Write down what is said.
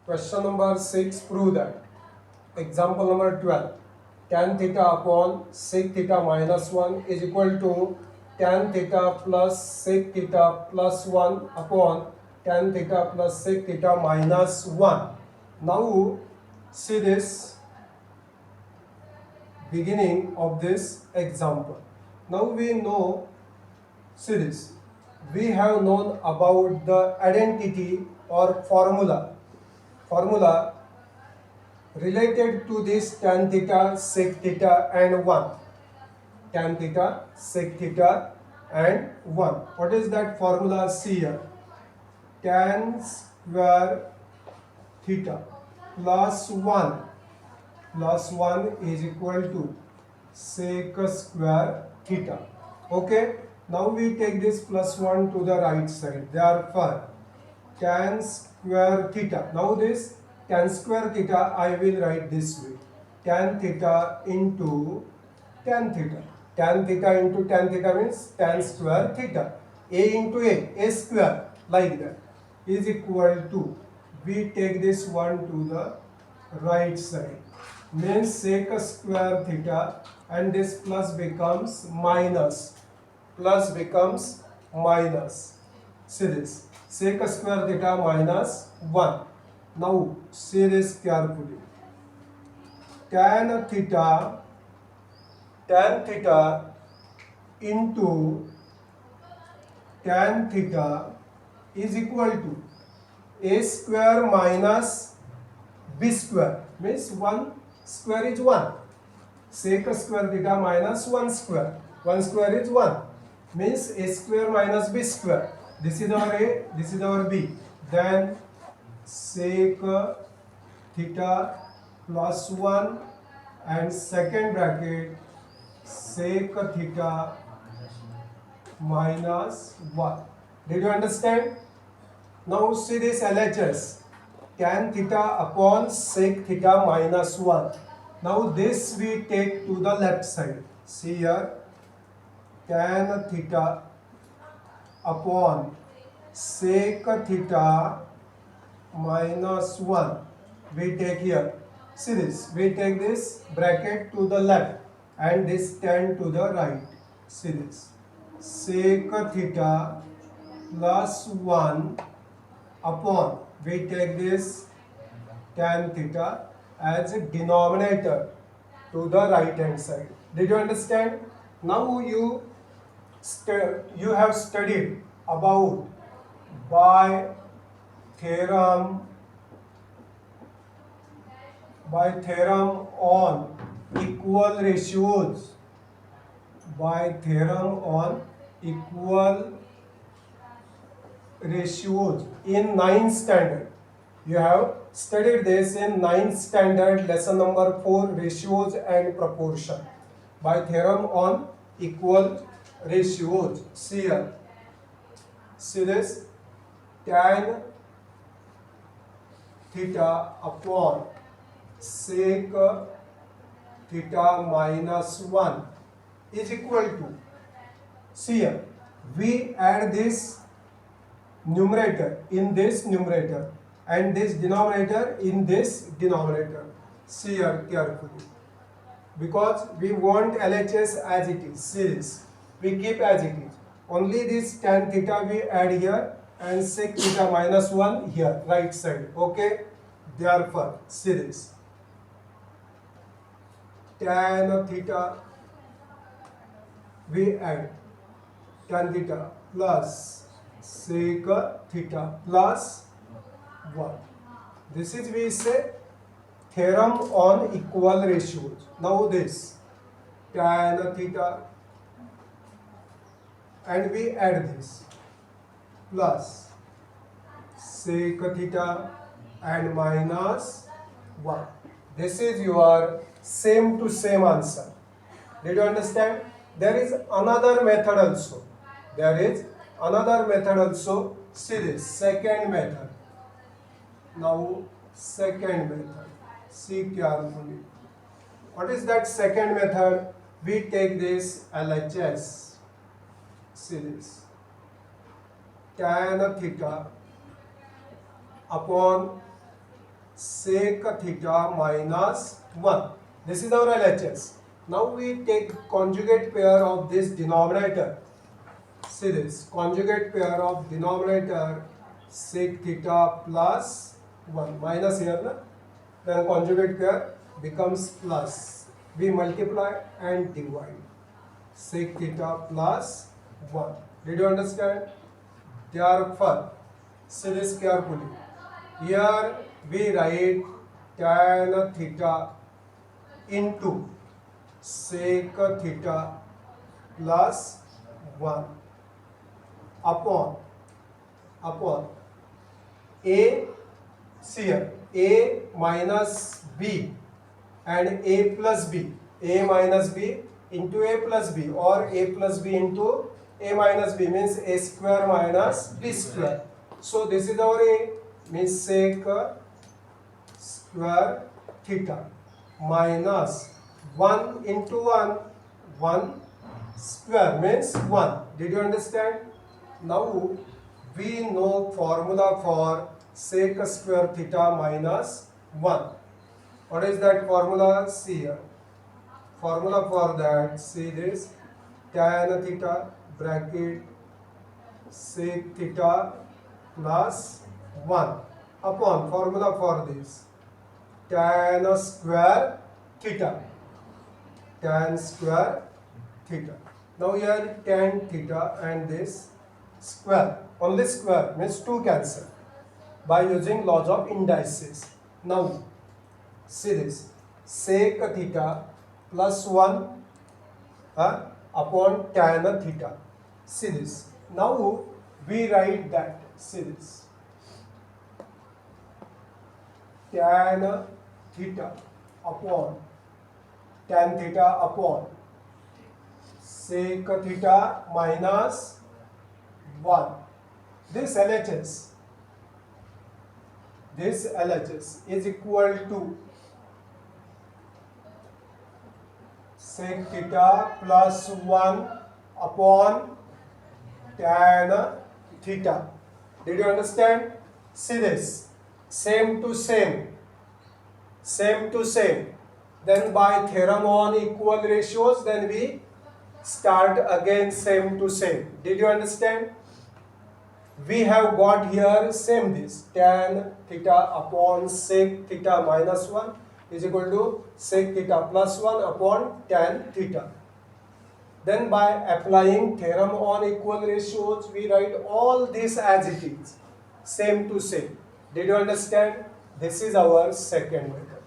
Question number 6, prove that. Example number 12. Tan theta upon sec theta minus 1 is equal to tan theta plus sec theta plus 1 upon tan theta plus sec theta minus 1. Now see this beginning of this example. Now we know, see this, we have known about the identity or formula related to this tan theta, sec theta and 1. Tan theta, sec theta and 1. What is that formula? See here. Tan square theta plus 1 is equal to sec square theta. Okay. Now we take this plus 1 to the right side. Therefore, tan square theta. Now this tan square theta I will write this way. Tan theta into tan theta. Tan theta into tan theta means tan square theta. A into A square, like that, is equal to, we take this 1 to the right side, means sec square theta, and this plus becomes minus. See this, sec square theta minus 1. Now see this carefully. Tan theta into tan theta is equal to a square minus b square, means 1 square is 1. Sec square theta minus 1 square. 1 square is 1. Means a square minus b square. This is our a, this is our b. Then sec theta plus 1 and second bracket sec theta minus 1. Did you understand? Now see this LHS. Tan theta upon sec theta minus 1. Now this we take to the left side. See here. Tan theta upon sec theta minus 1. We take here. See this. We take this bracket to the left and this tan to the right. See this. Sec theta plus 1 upon, we take this tan theta as a denominator to the right hand side. Did you understand? Now you have studied about by theorem on equal ratios. By theorem on equal ratios in 9th standard. You have studied this in 9th standard, lesson number 4, ratios and proportion. By theorem on equal ratios. See here. See this. Tan theta upon sec theta minus 1 is equal to, see here, we add this numerator in this numerator and this denominator in this denominator. See here carefully, because we want LHS as it is. See this, we keep as it is. Only this tan theta we add here and sec theta minus 1 here, right side. Okay, therefore see this, tan theta we add tan theta plus sec theta plus 1. This is, we say, theorem on equal ratios. Now this tan theta and we add this plus sec theta and minus 1. This is your same to same answer. Did you understand? There is another method also. See this, second method. Now second method. See carefully. What is that second method? We take this LHS. See this. Tan theta upon sec theta minus 1. This is our LHS. Now we take conjugate pair of this denominator. See this, conjugate pair of denominator sec theta plus 1. Minus here, na? Then conjugate pair becomes plus. We multiply and divide. Sec theta plus 1. Did you understand? Therefore, see this carefully. Here we write tan theta into sec theta plus 1 upon a, see here, a minus b and a plus b, a minus b into a plus b, or a plus b into a minus b, means a square minus b square. So this is our a, means sec square theta minus 1 into 1 square means 1. Did you understand? Now we know formula for sec square theta minus 1. What is that formula? See here. Formula for that, see this, tan theta bracket sec theta plus 1 upon formula for this, tan square theta. Tan square theta. Now here tan theta and this square, only square means 2 cancel by using laws of indices. Now see this, sec theta plus 1 upon tan theta. See this. Now we write that, see this, tan theta upon sec theta minus 1. This LHS is equal to sec theta plus 1 upon tan theta. Did you understand? See this, same to same. Then by theorem on equal ratios, then we start again same to same. Did you understand? We have got here same this, tan theta upon sec theta minus 1 is equal to sec theta plus 1 upon tan theta. Then by applying theorem on equal ratios, we write all this as it is, same to same. Did you understand? This is our second method.